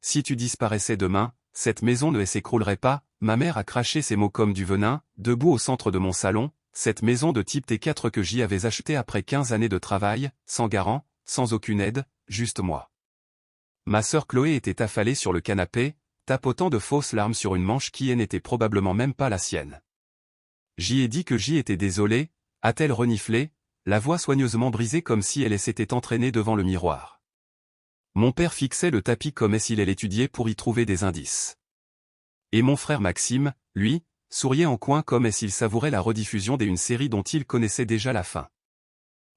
Si tu disparaissais demain, cette maison ne s'écroulerait pas. Ma mère a craché ces mots comme du venin, debout au centre de mon salon, cette maison de type T4 que j'y avais achetée après 15 années de travail, sans garant, sans aucune aide, juste moi. Ma sœur Chloé était affalée sur le canapé, tapotant de fausses larmes sur une manche qui n'était probablement même pas la sienne. J'y ai dit que j'y étais désolée, a-t-elle reniflé, la voix soigneusement brisée comme si elle s'était entraînée devant le miroir. Mon père fixait le tapis comme s'il allait l'étudier pour y trouver des indices. Et mon frère Maxime, lui, souriait en coin comme s'il savourait la rediffusion d'une série dont il connaissait déjà la fin.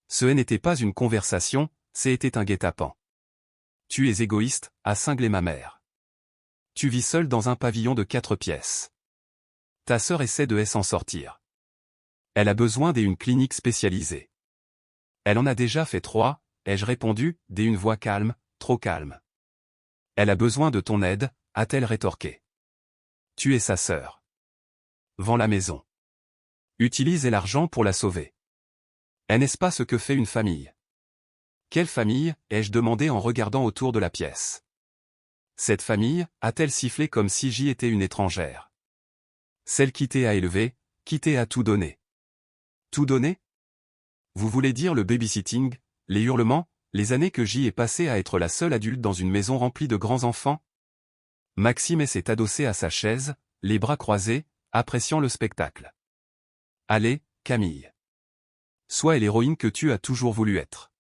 Ce n'était pas une conversation, c'était un guet-apens. Tu es égoïste, a cinglé ma mère. Tu vis seul dans un pavillon de 4 pièces. Ta sœur essaie de s'en sortir. Elle a besoin d'une clinique spécialisée. Elle en a déjà fait 3, ai-je répondu, d'une voix calme, trop calme. Elle a besoin de ton aide, a-t-elle rétorqué. Tu es sa sœur. Vends la maison. Utilise l'argent pour la sauver. N'est-ce pas ce que fait une famille? Quelle famille, ai-je demandé en regardant autour de la pièce. Cette famille, a-t-elle sifflé comme si j'y étais une étrangère. Celle qui t'ai à élever, qui t'ai à tout donner. Tout donner? Vous voulez dire le babysitting, les hurlements, les années que j'y ai passées à être la seule adulte dans une maison remplie de grands enfants? Maxime s'est adossé à sa chaise, les bras croisés, appréciant le spectacle. Allez, Camille. Sois l'héroïne que tu as toujours voulu être.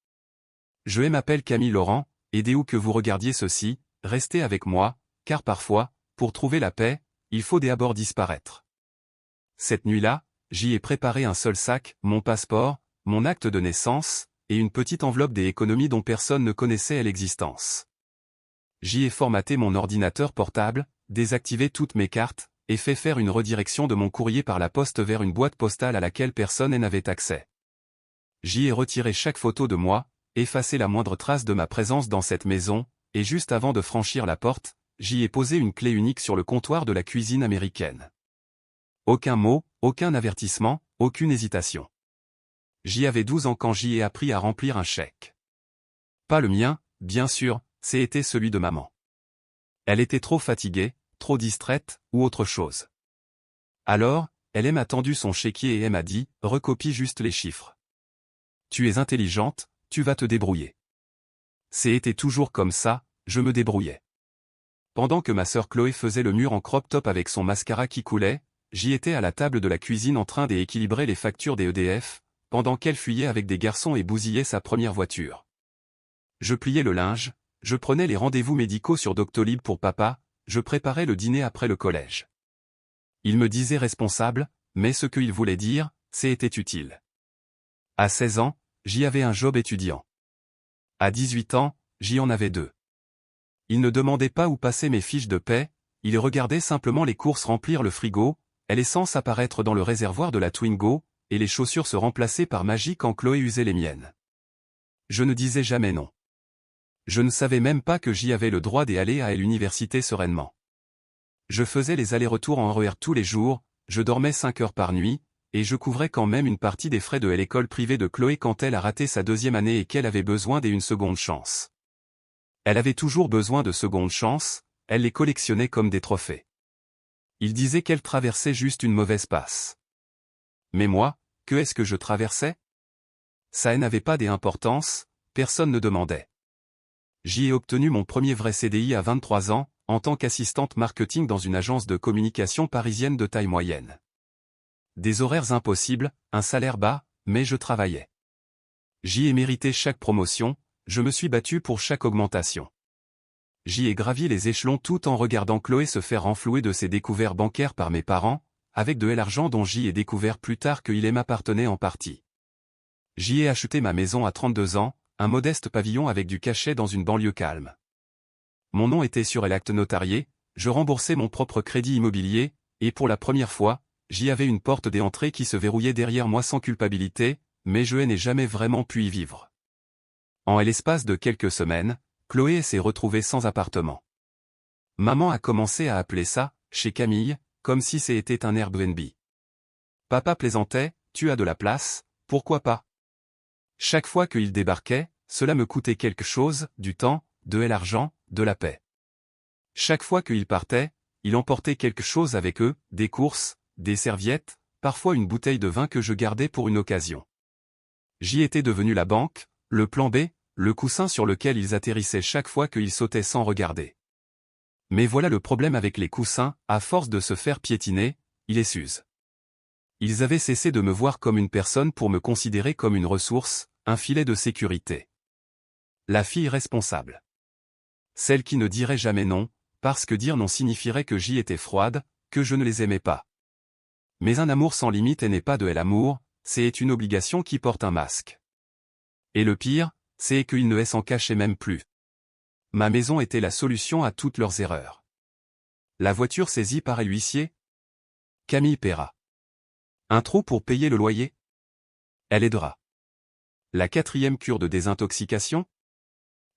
Je m'appelle Camille Laurent, et dès où que vous regardiez ceci, restez avec moi, car parfois, pour trouver la paix, il faut d'abord disparaître. Cette nuit-là, j'y ai préparé un seul sac, mon passeport, mon acte de naissance, et une petite enveloppe des économies dont personne ne connaissait l'existence. J'y ai formaté mon ordinateur portable, désactivé toutes mes cartes, et fait faire une redirection de mon courrier par la poste vers une boîte postale à laquelle personne n'avait accès. J'y ai retiré chaque photo de moi, effacé la moindre trace de ma présence dans cette maison, et juste avant de franchir la porte, j'y ai posé une clé unique sur le comptoir de la cuisine américaine. Aucun mot, aucun avertissement, aucune hésitation. J'y avais 12 ans quand j'y ai appris à remplir un chèque. Pas le mien, bien sûr, c'était celui de maman. Elle était trop fatiguée, trop distraite, ou autre chose. Alors, elle m'a tendu son chéquier et elle m'a dit, recopie juste les chiffres. Tu es intelligente, tu vas te débrouiller. C'était toujours comme ça, je me débrouillais. Pendant que ma sœur Chloé faisait le mur en crop top avec son mascara qui coulait, j'y étais à la table de la cuisine en train d'équilibrer les factures des EDF, pendant qu'elle fuyait avec des garçons et bousillait sa première voiture. Je pliais le linge, je prenais les rendez-vous médicaux sur Doctolib pour papa, je préparais le dîner après le collège. Il me disait responsable, mais ce qu'il voulait dire, c'était utile. À 16 ans, j'y avais un job étudiant. À 18 ans, j'y en avais 2. Il ne demandait pas où passaient mes fiches de paie, il regardait simplement les courses remplir le frigo, et l'essence apparaître dans le réservoir de la Twingo, et les chaussures se remplacer par magie quand Chloé usait les miennes. Je ne disais jamais non. Je ne savais même pas que j'y avais le droit d'aller à l'université sereinement. Je faisais les allers-retours en RER tous les jours, je dormais 5 heures par nuit, et je couvrais quand même une partie des frais de l'école privée de Chloé quand elle a raté sa 2e année et qu'elle avait besoin d'une seconde chance. Elle avait toujours besoin de secondes chances, elle les collectionnait comme des trophées. Il disait qu'elle traversait juste une mauvaise passe. Mais moi, que est-ce que je traversais? Ça n'avait pas d'importance, personne ne demandait. J'y ai obtenu mon premier vrai CDI à 23 ans, en tant qu'assistante marketing dans une agence de communication parisienne de taille moyenne. Des horaires impossibles, un salaire bas, mais je travaillais. J'y ai mérité chaque promotion, je me suis battu pour chaque augmentation. J'y ai gravi les échelons tout en regardant Chloé se faire renflouer de ses découverts bancaires par mes parents, avec de l'argent dont j'y ai découvert plus tard qu'il m'appartenait en partie. J'y ai acheté ma maison à 32 ans, un modeste pavillon avec du cachet dans une banlieue calme. Mon nom était sur l'acte notarié, je remboursais mon propre crédit immobilier, et pour la première fois, j'y avais une porte d'entrée qui se verrouillait derrière moi sans culpabilité, mais je n'ai jamais vraiment pu y vivre. En l'espace de quelques semaines, Chloé s'est retrouvée sans appartement. Maman a commencé à appeler ça, chez Camille, comme si c'était un Airbnb. Papa plaisantait, tu as de la place, pourquoi pas? Chaque fois qu'il débarquait, cela me coûtait quelque chose, du temps, de l'argent, de la paix. Chaque fois qu'il partait, il emportait quelque chose avec eux, des courses, des serviettes, parfois une bouteille de vin que je gardais pour une occasion. J'y étais devenu la banque, le plan B, le coussin sur lequel ils atterrissaient chaque fois qu'ils sautaient sans regarder. Mais voilà le problème avec les coussins, à force de se faire piétiner, ils les s'usent. Ils avaient cessé de me voir comme une personne pour me considérer comme une ressource, un filet de sécurité. La fille responsable. Celle qui ne dirait jamais non, parce que dire non signifierait que j'y étais froide, que je ne les aimais pas. Mais un amour sans limite n'est pas de l'amour, c'est une obligation qui porte un masque. Et le pire, c'est qu'ils ne s'en cachaient même plus. Ma maison était la solution à toutes leurs erreurs. La voiture saisie par l'huissier. Camille paiera. Un trou pour payer le loyer. Elle aidera. La 4e cure de désintoxication.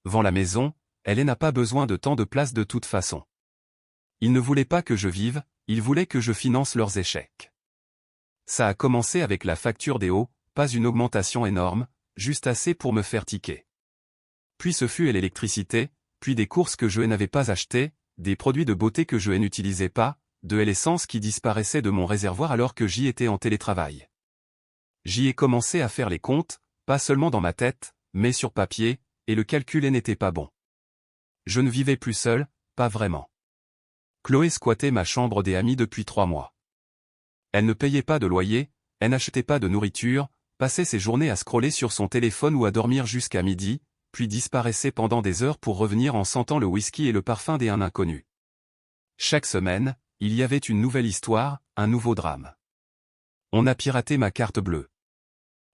Vend la maison, elle n'a pas besoin de tant de place de toute façon. Ils ne voulaient pas que je vive, ils voulaient que je finance leurs échecs. Ça a commencé avec la facture des eaux, pas une augmentation énorme, juste assez pour me faire tiquer. Puis ce fut l'électricité, puis des courses que je n'avais pas achetées, des produits de beauté que je n'utilisais pas, de l'essence qui disparaissait de mon réservoir alors que j'y étais en télétravail. J'y ai commencé à faire les comptes, pas seulement dans ma tête, mais sur papier, et le calcul n'était pas bon. Je ne vivais plus seul, pas vraiment. Chloé squattait ma chambre des amis depuis 3 mois. Elle ne payait pas de loyer, elle n'achetait pas de nourriture, passait ses journées à scroller sur son téléphone ou à dormir jusqu'à midi, puis disparaissait pendant des heures pour revenir en sentant le whisky et le parfum d'un inconnu. Chaque semaine, il y avait une nouvelle histoire, un nouveau drame. On a piraté ma carte bleue.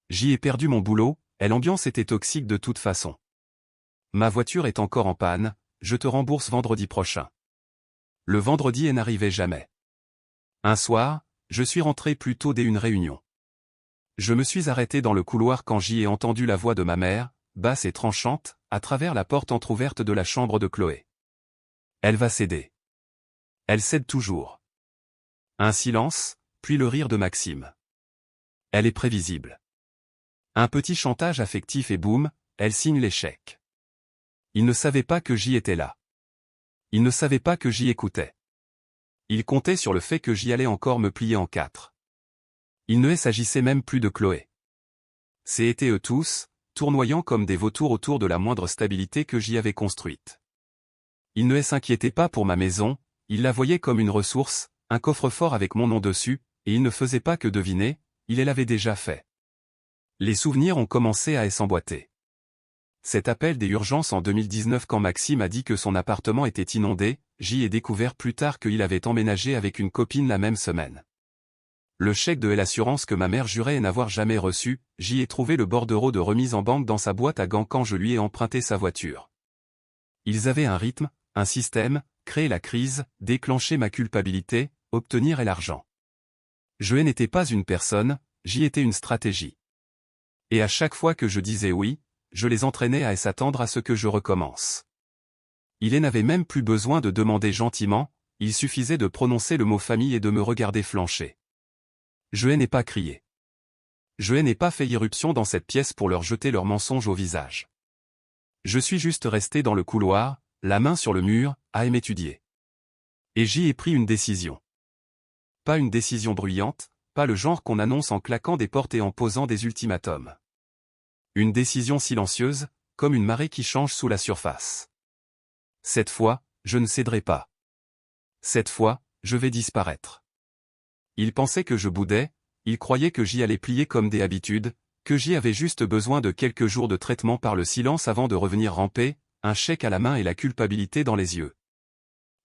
J'y ai perdu mon boulot, et l'ambiance était toxique de toute façon. Ma voiture est encore en panne, je te rembourse vendredi prochain. Le vendredi n'arrivait jamais. Un soir, je suis rentré plus tôt dès une réunion. Je me suis arrêté dans le couloir quand j'y ai entendu la voix de ma mère, basse et tranchante, à travers la porte entr'ouverte de la chambre de Chloé. Elle va céder. Elle cède toujours. Un silence, puis le rire de Maxime. Elle est prévisible. Un petit chantage affectif et boum, elle signe l'échec. Il ne savait pas que j'y étais là. Il ne savait pas que j'y écoutais. Il comptait sur le fait que j'y allais encore me plier en 4. Il ne s'agissait même plus de Chloé. C'étaient eux tous, tournoyant comme des vautours autour de la moindre stabilité que j'y avais construite. Il ne s'inquiétait pas pour ma maison, il la voyait comme une ressource, un coffre-fort avec mon nom dessus, et il ne faisait pas que deviner, il l'avait déjà fait. Les souvenirs ont commencé à s'emboîter. Cet appel des urgences en 2019 quand Maxime a dit que son appartement était inondé, j'y ai découvert plus tard qu'il avait emménagé avec une copine la même semaine. Le chèque de l'assurance que ma mère jurait n'avoir jamais reçu, j'y ai trouvé le bordereau de remise en banque dans sa boîte à gants quand je lui ai emprunté sa voiture. Ils avaient un rythme, un système, créer la crise, déclencher ma culpabilité, obtenir l'argent. Je n'étais pas une personne, j'y étais une stratégie. Et à chaque fois que je disais oui, je les entraînais à s'attendre à ce que je recommence. Il n'avait même plus besoin de demander gentiment, il suffisait de prononcer le mot famille et de me regarder flancher. Je n'ai pas crié. Je n'ai pas fait irruption dans cette pièce pour leur jeter leurs mensonges au visage. Je suis juste resté dans le couloir, la main sur le mur, à m'étudier. Et j'y ai pris une décision. Pas une décision bruyante, pas le genre qu'on annonce en claquant des portes et en posant des ultimatums. Une décision silencieuse, comme une marée qui change sous la surface. Cette fois, je ne céderai pas. Cette fois, je vais disparaître. Ils pensaient que je boudais, ils croyaient que j'y allais plier comme des habitudes, que j'y avais juste besoin de quelques jours de traitement par le silence avant de revenir ramper, un chèque à la main et la culpabilité dans les yeux.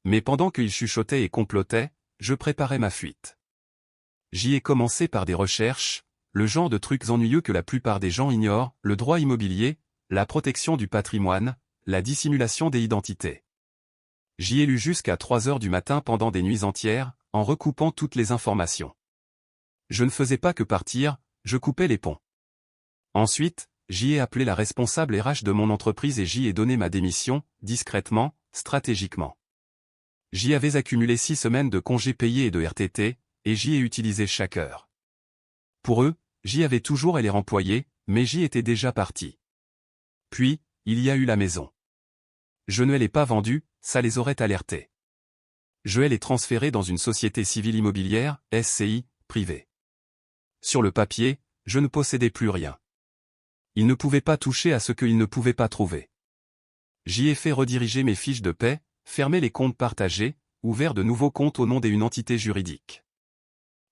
Mais pendant qu'ils chuchotaient et complotaient, je préparais ma fuite. J'y ai commencé par des recherches, le genre de trucs ennuyeux que la plupart des gens ignorent, le droit immobilier, la protection du patrimoine, la dissimulation des identités. J'y ai lu jusqu'à 3 heures du matin pendant des nuits entières, en recoupant toutes les informations. Je ne faisais pas que partir, je coupais les ponts. Ensuite, j'y ai appelé la responsable RH de mon entreprise et j'y ai donné ma démission, discrètement, stratégiquement. J'y avais accumulé 6 semaines de congés payés et de RTT, et j'y ai utilisé chaque heure. Pour eux, j'y avais toujours les remployés, mais j'y étais déjà parti. Puis, il y a eu la maison. Je ne l'ai pas vendue, ça les aurait alertés. Joël est transféré dans une société civile immobilière, SCI, privée. Sur le papier, je ne possédais plus rien. Il ne pouvait pas toucher à ce qu'il ne pouvait pas trouver. J'y ai fait rediriger mes fiches de paie, fermer les comptes partagés, ouvert de nouveaux comptes au nom d'une entité juridique.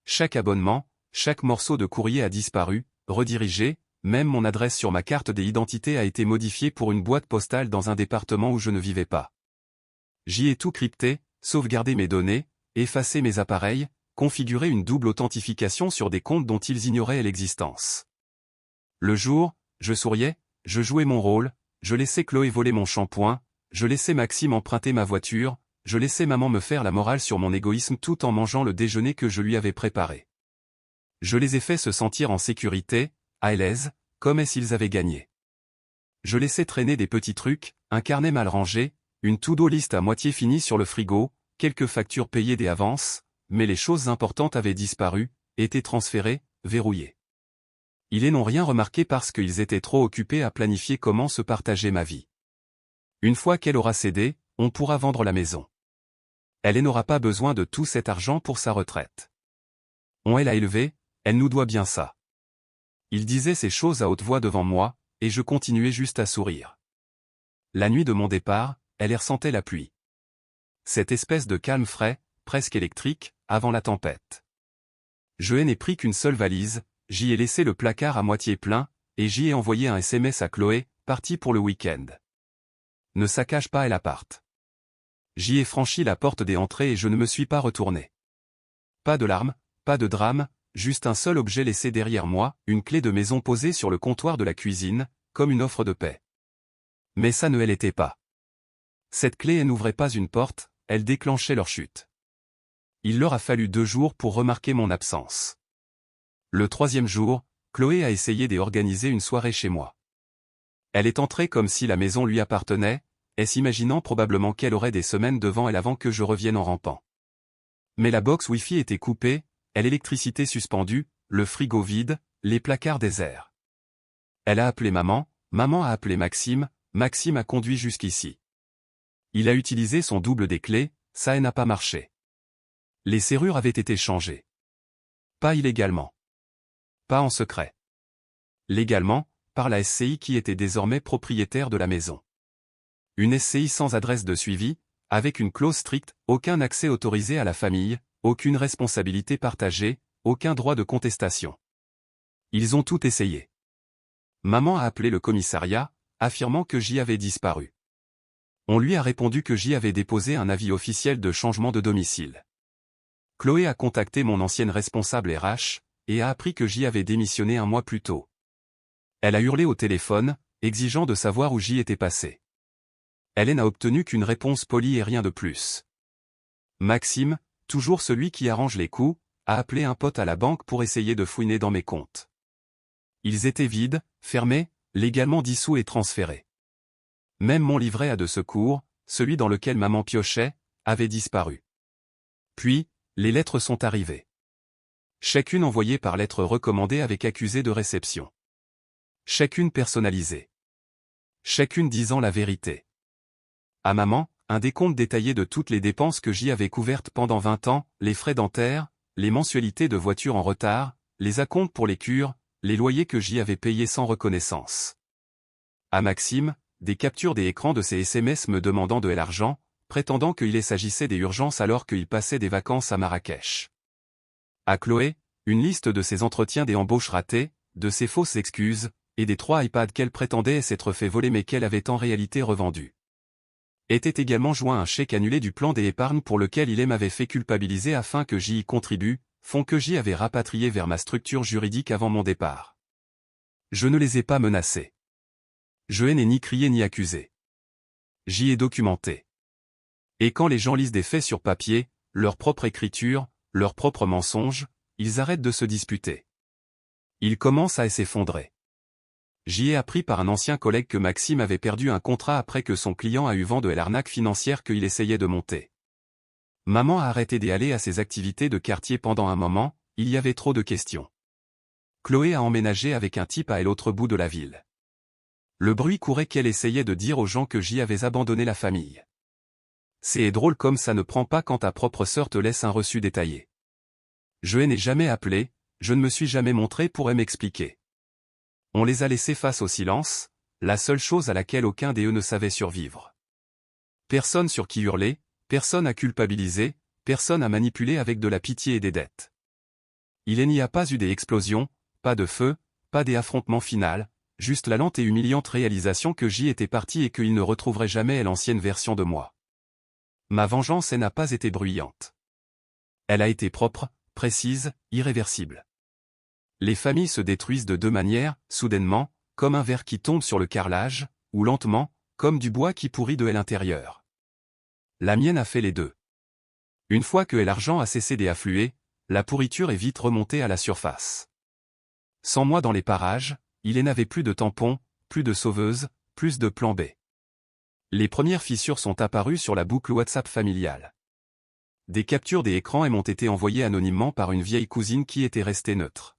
Chaque abonnement, chaque morceau de courrier a disparu, redirigé, même mon adresse sur ma carte d'identité a été modifiée pour une boîte postale dans un département où je ne vivais pas. J'y ai tout crypté, sauvegardé mes données, effacé mes appareils, configuré une double authentification sur des comptes dont ils ignoraient l'existence. Le jour, je souriais, je jouais mon rôle, je laissais Chloé voler mon shampoing, je laissais Maxime emprunter ma voiture, je laissais maman me faire la morale sur mon égoïsme tout en mangeant le déjeuner que je lui avais préparé. Je les ai fait se sentir en sécurité, à l'aise, comme s'ils avaient gagné. Je laissais traîner des petits trucs, un carnet mal rangé, une to-do list à moitié finie sur le frigo, quelques factures payées des avances, mais les choses importantes avaient disparu, étaient transférées, verrouillées. Ils n'ont rien remarqué parce qu'ils étaient trop occupés à planifier comment se partager ma vie. Une fois qu'elle aura cédé, on pourra vendre la maison. Elle n'aura pas besoin de tout cet argent pour sa retraite. On l'a élevée, elle nous doit bien ça. Il disait ces choses à haute voix devant moi, et je continuais juste à sourire. La nuit de mon départ, elle ressentait la pluie. Cette espèce de calme frais, presque électrique, avant la tempête. Je n'ai pris qu'une seule valise, j'y ai laissé le placard à moitié plein, et j'y ai envoyé un SMS à Chloé, partie pour le week-end. Ne saccage pas l'appart. J'y ai franchi la porte des entrées et je ne me suis pas retourné. Pas de larmes, pas de drame, juste un seul objet laissé derrière moi, une clé de maison posée sur le comptoir de la cuisine, comme une offre de paix. Mais ça ne l'était pas. Cette clé n'ouvrait pas une porte, elle déclenchait leur chute. Il leur a fallu 2 jours pour remarquer mon absence. Le 3e jour, Chloé a essayé d'organiser une soirée chez moi. Elle est entrée comme si la maison lui appartenait, s'imaginant probablement qu'elle aurait des semaines devant elle avant que je revienne en rampant. Mais la box Wi-Fi était coupée, l'électricité suspendue, le frigo vide, les placards déserts. Elle a appelé maman, maman a appelé Maxime, Maxime a conduit jusqu'ici. Il a utilisé son double des clés, ça n'a pas marché. Les serrures avaient été changées. Pas illégalement. Pas en secret. Légalement, par la SCI qui était désormais propriétaire de la maison. Une SCI sans adresse de suivi, avec une clause stricte, aucun accès autorisé à la famille, aucune responsabilité partagée, aucun droit de contestation. Ils ont tout essayé. Maman a appelé le commissariat, affirmant que j'y avais disparu. On lui a répondu que j'y avais déposé un avis officiel de changement de domicile. Chloé a contacté mon ancienne responsable RH, et a appris que j'y avais démissionné 1 mois plus tôt. Elle a hurlé au téléphone, exigeant de savoir où j'y étais passé. Elle n'a obtenu qu'une réponse polie et rien de plus. Maxime, toujours celui qui arrange les coups, a appelé un pote à la banque pour essayer de fouiner dans mes comptes. Ils étaient vides, fermés, légalement dissous et transférés. Même mon livret A de secours, celui dans lequel maman piochait, avait disparu. Puis, les lettres sont arrivées. Chacune envoyée par lettre recommandée avec accusé de réception. Chacune personnalisée. Chacune disant la vérité. À maman, un décompte détaillé de toutes les dépenses que j'y avais couvertes pendant 20 ans, les frais dentaires, les mensualités de voiture en retard, les acomptes pour les cures, les loyers que j'y avais payés sans reconnaissance. À Maxime, des captures des écrans de ses SMS me demandant de l'argent, prétendant qu'il s'agissait des urgences alors qu'il passait des vacances à Marrakech. À Chloé, une liste de ses entretiens des embauches ratées, de ses fausses excuses, et des 3 iPads qu'elle prétendait s'être fait voler mais qu'elle avait en réalité revendus. Était également joint un chèque annulé du plan d'épargne pour lequel il m'avait fait culpabiliser afin que j'y contribue, fonds que j'y avais rapatrié vers ma structure juridique avant mon départ. Je ne les ai pas menacés. Je n'ai ni crié ni accusé. J'y ai documenté. Et quand les gens lisent des faits sur papier, leur propre écriture, leurs propres mensonges, ils arrêtent de se disputer. Ils commencent à s'effondrer. J'y ai appris par un ancien collègue que Maxime avait perdu un contrat après que son client a eu vent de l'arnaque financière qu'il essayait de monter. Maman a arrêté d'y aller à ses activités de quartier pendant un moment, il y avait trop de questions. Chloé a emménagé avec un type à l'autre bout de la ville. Le bruit courait qu'elle essayait de dire aux gens que j'y avais abandonné la famille. C'est drôle comme ça ne prend pas quand ta propre sœur te laisse un reçu détaillé. Je n'ai jamais appelé, je ne me suis jamais montré pour m'expliquer. On les a laissés face au silence, la seule chose à laquelle aucun des eux ne savait survivre. Personne sur qui hurler, personne à culpabiliser, personne à manipuler avec de la pitié et des dettes. Il n'y a pas eu des explosions, pas de feu, pas des affrontements finaux, juste la lente et humiliante réalisation que j'y étais parti et qu'il ne retrouverait jamais l'ancienne version de moi. Ma vengeance n'a pas été bruyante. Elle a été propre, précise, irréversible. Les familles se détruisent de deux manières, soudainement, comme un verre qui tombe sur le carrelage, ou lentement, comme du bois qui pourrit de l'intérieur. La mienne a fait les deux. Une fois que l'argent a cessé d'affluer, la pourriture est vite remontée à la surface. Sans moi dans les parages, il n'avait plus de tampons, plus de sauveuses, plus de plan B. Les premières fissures sont apparues sur la boucle WhatsApp familiale. Des captures des écrans m'ont été envoyées anonymement par une vieille cousine qui était restée neutre.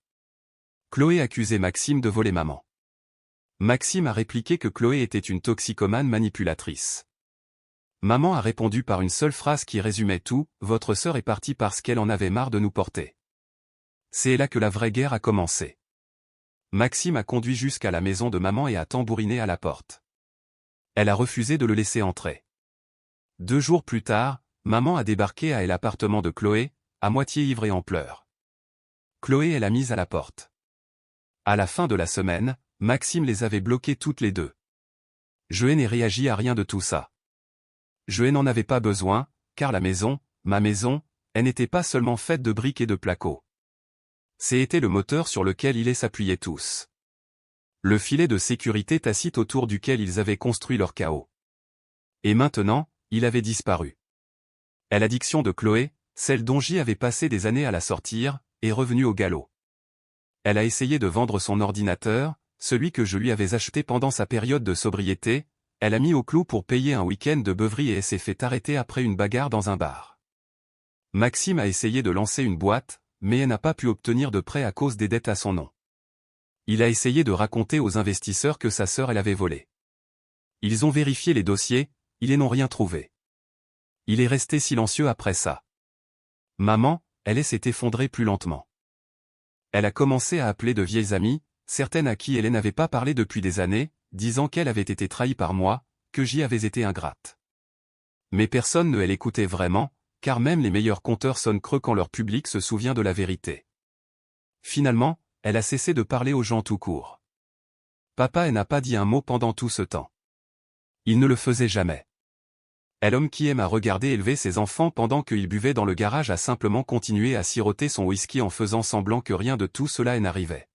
Chloé accusait Maxime de voler maman. Maxime a répliqué que Chloé était une toxicomane manipulatrice. Maman a répondu par une seule phrase qui résumait tout, « Votre sœur est partie parce qu'elle en avait marre de nous porter. » C'est là que la vraie guerre a commencé. Maxime a conduit jusqu'à la maison de maman et a tambouriné à la porte. Elle a refusé de le laisser entrer. 2 jours plus tard, maman a débarqué à l'appartement de Chloé, à moitié ivre et en pleurs. Chloé est la mise à la porte. À la fin de la semaine, Maxime les avait bloquées toutes les deux. Je n'ai réagi à rien de tout ça. Je n'en avais pas besoin, car la maison, ma maison, elle n'était pas seulement faite de briques et de placo. C'était le moteur sur lequel ils s'appuyaient tous. Le filet de sécurité tacite autour duquel ils avaient construit leur chaos. Et maintenant, il avait disparu. Et l'addiction de Chloé, celle dont j'y avais passé des années à la sortir, est revenue au galop. Elle a essayé de vendre son ordinateur, celui que je lui avais acheté pendant sa période de sobriété, elle a mis au clou pour payer un week-end de beuverie et s'est fait arrêter après une bagarre dans un bar. Maxime a essayé de lancer une boîte, mais elle n'a pas pu obtenir de prêt à cause des dettes à son nom. Il a essayé de raconter aux investisseurs que sa sœur elle avait volé. Ils ont vérifié les dossiers, ils n'ont rien trouvé. Il est resté silencieux après ça. Maman, elle s'est effondrée plus lentement. Elle a commencé à appeler de vieilles amies, certaines à qui elle n'avait pas parlé depuis des années, disant qu'elle avait été trahie par moi, que j'y avais été ingrate. Mais personne ne l'écoutait vraiment, car même les meilleurs conteurs sonnent creux quand leur public se souvient de la vérité. Finalement, elle a cessé de parler aux gens tout court. Papa elle n'a pas dit un mot pendant tout ce temps. Il ne le faisait jamais. L'homme qui aime à regarder élever ses enfants pendant qu'il buvait dans le garage a simplement continué à siroter son whisky en faisant semblant que rien de tout cela n'arrivait.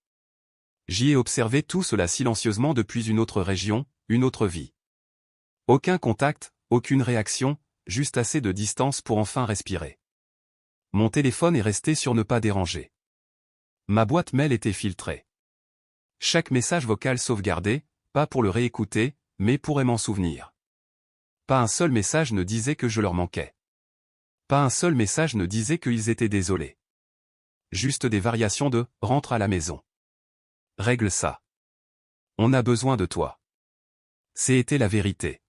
J'y ai observé tout cela silencieusement depuis une autre région, une autre vie. Aucun contact, aucune réaction, juste assez de distance pour enfin respirer. Mon téléphone est resté sur ne pas déranger. Ma boîte mail était filtrée. Chaque message vocal sauvegardé, pas pour le réécouter, mais pour m'en souvenir. Pas un seul message ne disait que je leur manquais. Pas un seul message ne disait qu'ils étaient désolés. Juste des variations de « rentre à la maison ». Règle ça. On a besoin de toi. C'était la vérité.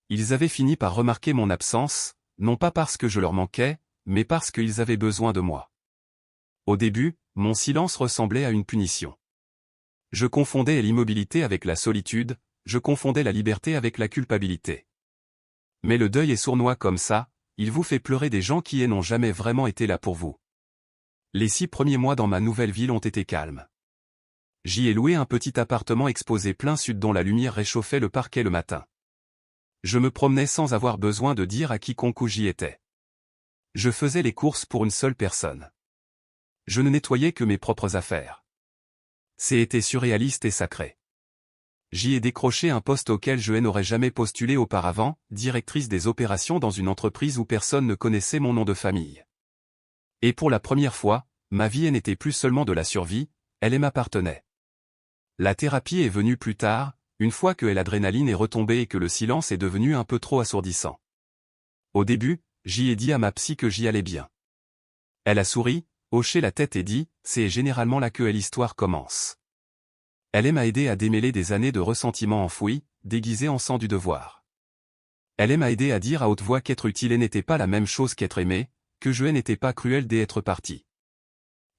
Ils avaient fini par remarquer mon absence, non pas parce que je leur manquais, mais parce qu'ils avaient besoin de moi. Au début, mon silence ressemblait à une punition. Je confondais l'immobilité avec la solitude, je confondais la liberté avec la culpabilité. Mais le deuil est sournois comme ça, il vous fait pleurer des gens qui n'ont jamais vraiment été là pour vous. Les 6 premiers mois dans ma nouvelle ville ont été calmes. J'y ai loué un petit appartement exposé plein sud dont la lumière réchauffait le parquet le matin. Je me promenais sans avoir besoin de dire à quiconque où j'y étais. Je faisais les courses pour une seule personne. Je ne nettoyais que mes propres affaires. C'était surréaliste et sacré. J'y ai décroché un poste auquel je n'aurais jamais postulé auparavant, directrice des opérations dans une entreprise où personne ne connaissait mon nom de famille. Et pour la première fois, ma vie n'était plus seulement de la survie, elle m'appartenait. La thérapie est venue plus tard, une fois que l'adrénaline est retombée et que le silence est devenu un peu trop assourdissant. Au début, j'y ai dit à ma psy que j'y allais bien. Elle a souri, hoché la tête et dit, c'est généralement là que l'histoire commence. Elle m'a aidé à démêler des années de ressentiment enfoui, déguisés en sang du devoir. Elle m'a aidé à dire à haute voix qu'être utile n'était pas la même chose qu'être aimé, que je n'étais pas cruel dès être parti.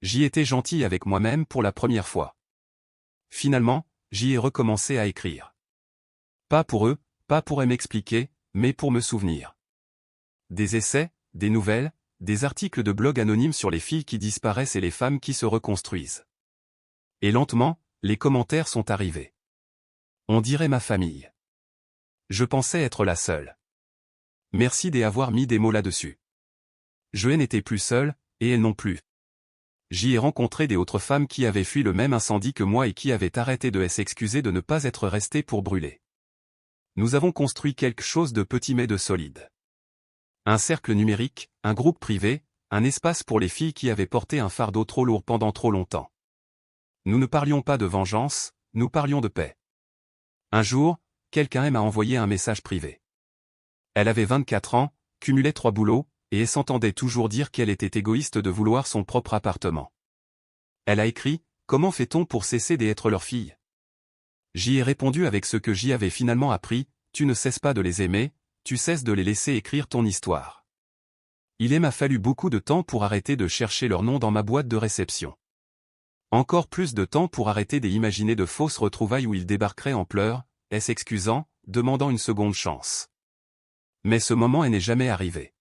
J'y étais gentil avec moi-même pour la première fois. Finalement, j'y ai recommencé à écrire. Pas pour eux, pas pour m'expliquer, mais pour me souvenir. Des essais, des nouvelles, des articles de blog anonymes sur les filles qui disparaissent et les femmes qui se reconstruisent. Et lentement, les commentaires sont arrivés. On dirait ma famille. Je pensais être la seule. Merci d'avoir mis des mots là-dessus. Je n'étais plus seule, et elles non plus. J'y ai rencontré des autres femmes qui avaient fui le même incendie que moi et qui avaient arrêté de s'excuser de ne pas être restées pour brûler. Nous avons construit quelque chose de petit mais de solide. Un cercle numérique, un groupe privé, un espace pour les filles qui avaient porté un fardeau trop lourd pendant trop longtemps. Nous ne parlions pas de vengeance, nous parlions de paix. Un jour, quelqu'un m'a envoyé un message privé. Elle avait 24 ans, cumulait 3 boulots, et s'entendait toujours dire qu'elle était égoïste de vouloir son propre appartement. Elle a écrit « Comment fait-on pour cesser d'être leur fille ?» J'y ai répondu avec ce que j'y avais finalement appris, tu ne cesses pas de les aimer, tu cesses de les laisser écrire ton histoire. Il m'a fallu beaucoup de temps pour arrêter de chercher leur nom dans ma boîte de réception. Encore plus de temps pour arrêter d'imaginer de fausses retrouvailles où ils débarqueraient en pleurs, s'excusant, demandant une seconde chance. Mais ce moment n'est jamais arrivé.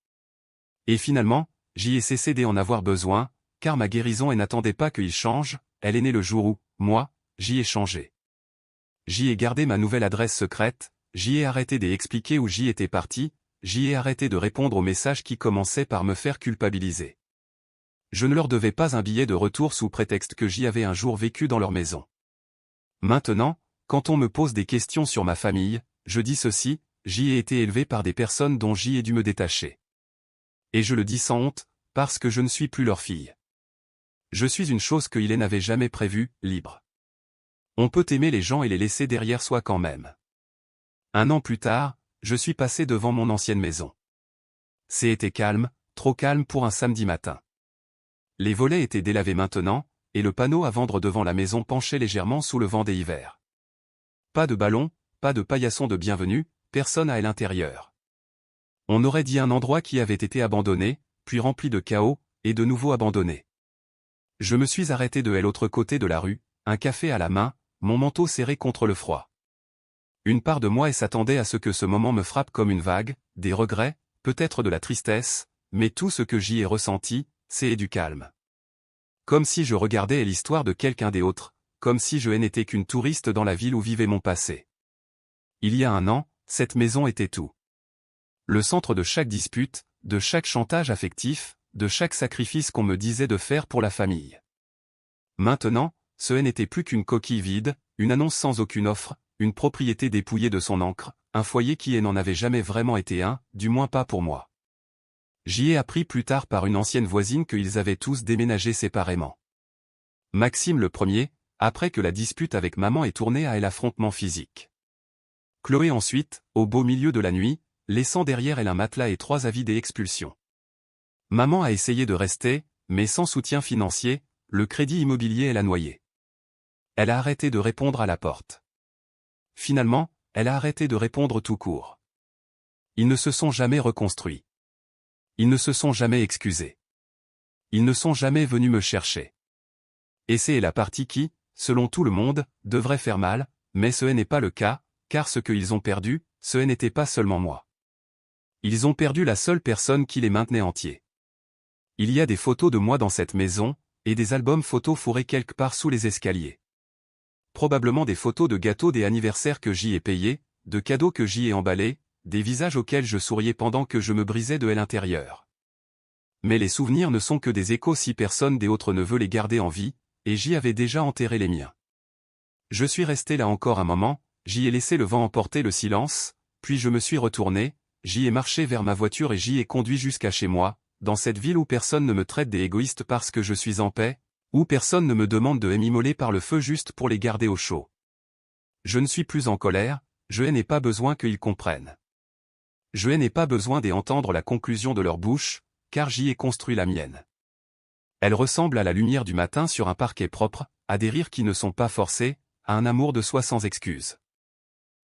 Et finalement, j'y ai cessé d'en avoir besoin, car ma guérison n'attendait pas qu'il change, elle est née le jour où, moi, j'y ai changé. J'y ai gardé ma nouvelle adresse secrète, j'y ai arrêté d'expliquer où j'y étais parti, j'y ai arrêté de répondre aux messages qui commençaient par me faire culpabiliser. Je ne leur devais pas un billet de retour sous prétexte que j'y avais un jour vécu dans leur maison. Maintenant, quand on me pose des questions sur ma famille, je dis ceci, j'y ai été élevé par des personnes dont j'y ai dû me détacher. Et je le dis sans honte, parce que je ne suis plus leur fille. Je suis une chose qu'ils n'avaient jamais prévue, libre. On peut aimer les gens et les laisser derrière soi quand même. 1 an plus tard, je suis passé devant mon ancienne maison. C'était calme, trop calme pour un samedi matin. Les volets étaient délavés maintenant, et le panneau à vendre devant la maison penchait légèrement sous le vent des hivers. Pas de ballon, pas de paillasson de bienvenue, personne à l'intérieur. On aurait dit un endroit qui avait été abandonné, puis rempli de chaos, et de nouveau abandonné. Je me suis arrêté de l'autre côté de la rue, un café à la main, mon manteau serré contre le froid. Une part de moi s'attendait à ce que ce moment me frappe comme une vague, des regrets, peut-être de la tristesse, mais tout ce que j'y ai ressenti, c'est du calme. Comme si je regardais l'histoire de quelqu'un d'autre, comme si je n'étais qu'une touriste dans la ville où vivait mon passé. Il y a 1 an, cette maison était tout. Le centre de chaque dispute, de chaque chantage affectif, de chaque sacrifice qu'on me disait de faire pour la famille. Maintenant, ce n'était plus qu'une coquille vide, une annonce sans aucune offre, une propriété dépouillée de son encre, un foyer qui n'en avait jamais vraiment été un, du moins pas pour moi. J'y ai appris plus tard par une ancienne voisine qu'ils avaient tous déménagé séparément. Maxime le premier, après que la dispute avec maman est tournée à l'affrontement physique. Chloé ensuite, au beau milieu de la nuit, laissant derrière elle un matelas et 3 avis d'expulsion. Maman a essayé de rester, mais sans soutien financier, le crédit immobilier l'a noyé. Elle a arrêté de répondre à la porte. Finalement, elle a arrêté de répondre tout court. Ils ne se sont jamais reconstruits. Ils ne se sont jamais excusés. Ils ne sont jamais venus me chercher. Et c'est la partie qui, selon tout le monde, devrait faire mal, mais ce n'est pas le cas, car ce qu'ils ont perdu, ce n'était pas seulement moi. Ils ont perdu la seule personne qui les maintenait entiers. Il y a des photos de moi dans cette maison, et des albums photos fourrés quelque part sous les escaliers. Probablement des photos de gâteaux des anniversaires que j'y ai payés, de cadeaux que j'y ai emballés, des visages auxquels je souriais pendant que je me brisais de l'intérieur. Mais les souvenirs ne sont que des échos si personne d'autre ne veut les garder en vie, et j'y avais déjà enterré les miens. Je suis resté là encore un moment, j'y ai laissé le vent emporter le silence, puis je me suis retourné, j'y ai marché vers ma voiture et j'y ai conduit jusqu'à chez moi, dans cette ville où personne ne me traite d'égoïste parce que je suis en paix, où personne ne me demande de m'immoler par le feu juste pour les garder au chaud. Je ne suis plus en colère, je n'ai pas besoin qu'ils comprennent. Je n'ai pas besoin d'entendre la conclusion de leur bouche, car j'y ai construit la mienne. Elle ressemble à la lumière du matin sur un parquet propre, à des rires qui ne sont pas forcés, à un amour de soi sans excuse.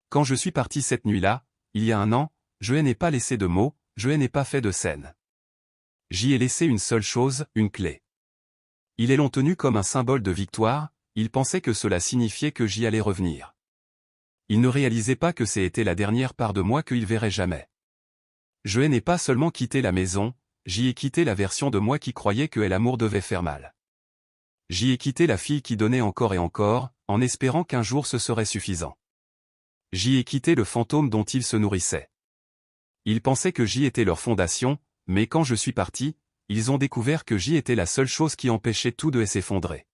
Quand je suis parti cette nuit-là, il y a 1 an, Je n'ai pas laissé de mots, je n'ai pas fait de scène. J'y ai laissé une seule chose, une clé. Ils l'ont tenu comme un symbole de victoire, ils pensaient que cela signifiait que j'y allais revenir. Ils ne réalisaient pas que c'était la dernière part de moi qu'ils verraient jamais. Je n'ai pas seulement quitté la maison, j'y ai quitté la version de moi qui croyait que l'amour devait faire mal. J'y ai quitté la fille qui donnait encore et encore, en espérant qu'un jour ce serait suffisant. J'y ai quitté le fantôme dont ils se nourrissaient. Ils pensaient que j'y étais leur fondation, mais quand je suis parti, ils ont découvert que j'y étais la seule chose qui empêchait tout de s'effondrer.